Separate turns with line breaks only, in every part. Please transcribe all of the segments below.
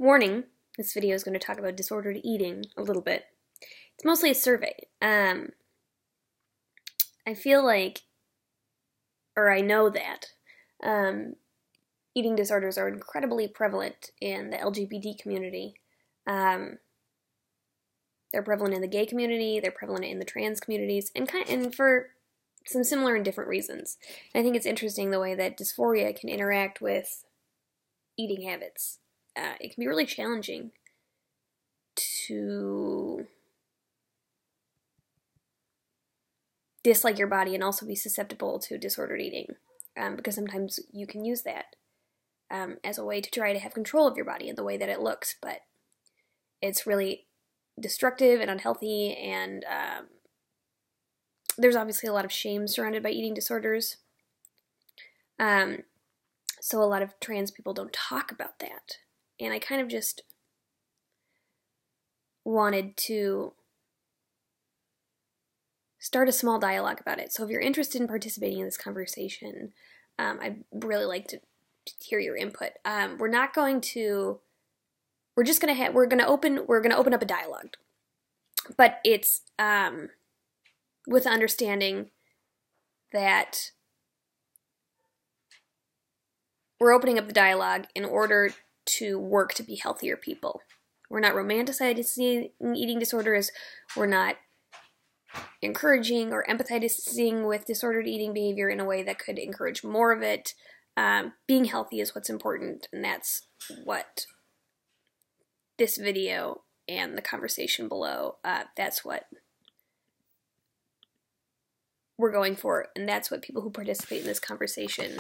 Warning, this video is going to talk about disordered eating a little bit. It's mostly a survey. I feel like, or I know that, eating disorders are incredibly prevalent in the LGBT community. They're prevalent in the gay community, they're prevalent in the trans communities, and for some similar and different reasons. And I think it's interesting the way that dysphoria can interact with eating habits. It can be really challenging to dislike your body and also be susceptible to disordered eating, because sometimes you can use that as a way to try to have control of your body and the way that it looks, but it's really destructive and unhealthy, and there's obviously a lot of shame surrounded by eating disorders. So a lot of trans people don't talk about that. And I kind of just wanted to start a small dialogue about it. So if you're interested in participating in this conversation, I'd really like to hear your input. We're gonna open up a dialogue, but it's with the understanding that we're opening up the dialogue in order to work to be healthier people. We're not romanticizing eating disorders. We're not encouraging or empathizing with disordered eating behavior in a way that could encourage more of it. Being healthy is what's important, and that's what this video and the conversation below, that's what we're going for, and that's what people who participate in this conversation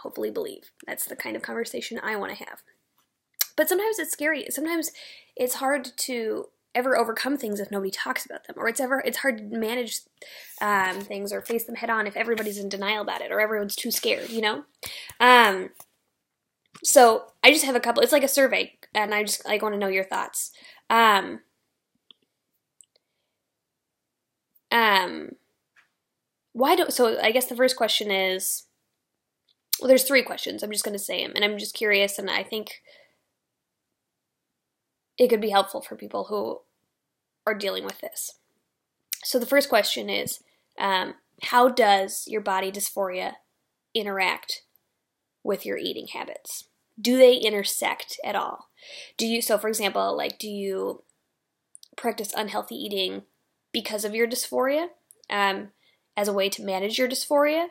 hopefully believe. That's the kind of conversation I want to have. But sometimes it's scary. Sometimes it's hard to ever overcome things if nobody talks about them, or it's hard to manage things or face them head on if everybody's in denial about it or everyone's too scared, you know? So I just have a couple. It's like a survey, and I want to know your thoughts. So I guess the first question is, well, there's 3 questions. I'm just going to say them, and I'm just curious, and I think it could be helpful for people who are dealing with this. So the first question is, how does your body dysphoria interact with your eating habits? Do they intersect at all? So for example, do you practice unhealthy eating because of your dysphoria, as a way to manage your dysphoria?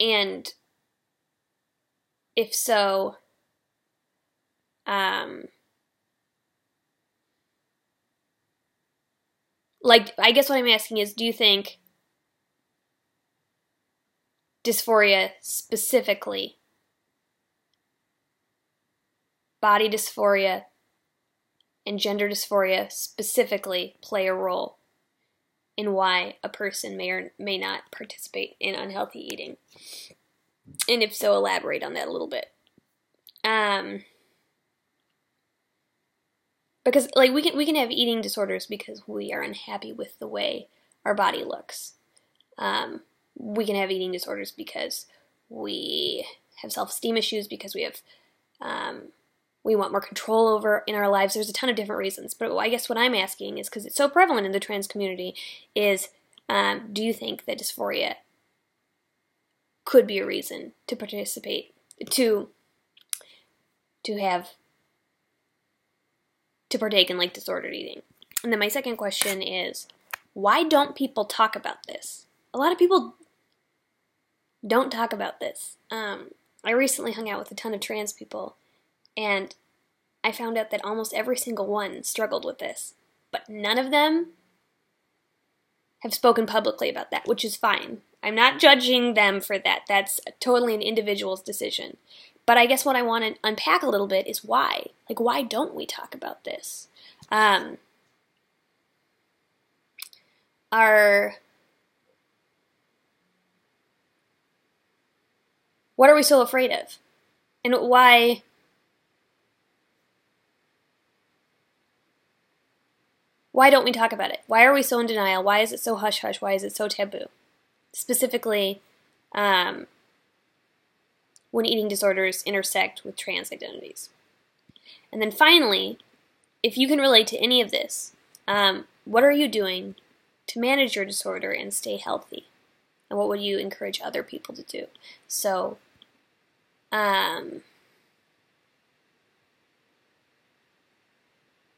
And if so, I guess what I'm asking is, do you think dysphoria specifically, body dysphoria and gender dysphoria specifically, play a role in why a person may or may not participate in unhealthy eating? And if so, elaborate on that a little bit. Because we can have eating disorders because we are unhappy with the way our body looks. We can have eating disorders because we have self-esteem issues, because we have we want more control over in our lives. There's a ton of different reasons. But I guess what I'm asking is, because it's so prevalent in the trans community, is do you think that dysphoria could be a reason to participate, to partake in disordered eating? And then my second question is, why don't people talk about this? A lot of people don't talk about this. I recently hung out with a ton of trans people, and I found out that almost every single one struggled with this, but none of them have spoken publicly about that, which is fine. I'm not judging them for that. That's totally an individual's decision. But I guess what I want to unpack a little bit is why. Why don't we talk about this? What are we so afraid of? And why don't we talk about it? Why are we so in denial? Why is it so hush-hush? Why is it so taboo? Specifically, when eating disorders intersect with trans identities. And then finally, if you can relate to any of this, what are you doing to manage your disorder and stay healthy? And what would you encourage other people to do? So,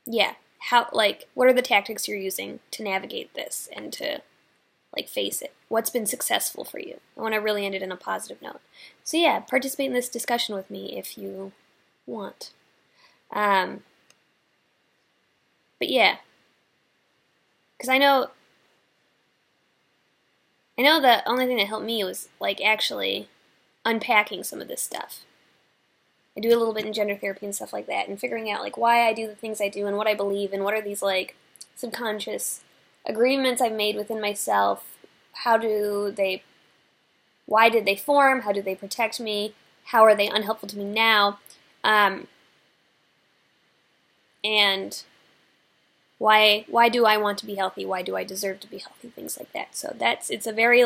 yeah, what are the tactics you're using to navigate this and to, face it? What's been successful for you? I want to really end it on a positive note. So yeah, participate in this discussion with me if you want. But yeah, because I know the only thing that helped me was actually unpacking some of this stuff. I do a little bit in gender therapy and stuff like that, and figuring out why I do the things I do and what I believe and what are these subconscious agreements I've made within myself. Why did they form? How do they protect me? How are they unhelpful to me now? And why do I want to be healthy? Why do I deserve to be healthy? Things like that. So it's a very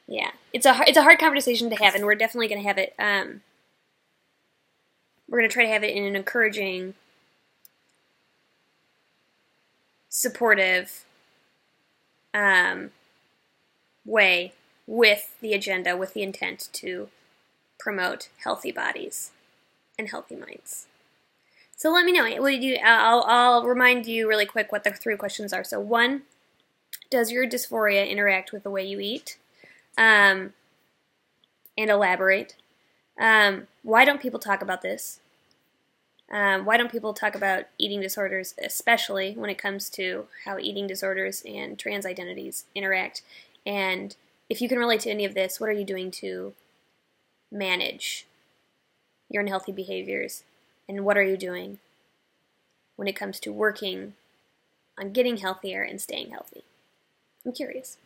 yeah, it's a hard conversation to have, and we're definitely going to have it. We're going to try to have it in an encouraging, supportive way, with the agenda, with the intent to promote healthy bodies and healthy minds. So let me know. I'll remind you really quick what the 3 questions are. So 1, does your dysphoria interact with the way you eat? And elaborate. Why don't people talk about this? Why don't people talk about eating disorders, especially when it comes to how eating disorders and trans identities interact? And if you can relate to any of this, what are you doing to manage your unhealthy behaviors? And what are you doing when it comes to working on getting healthier and staying healthy? I'm curious.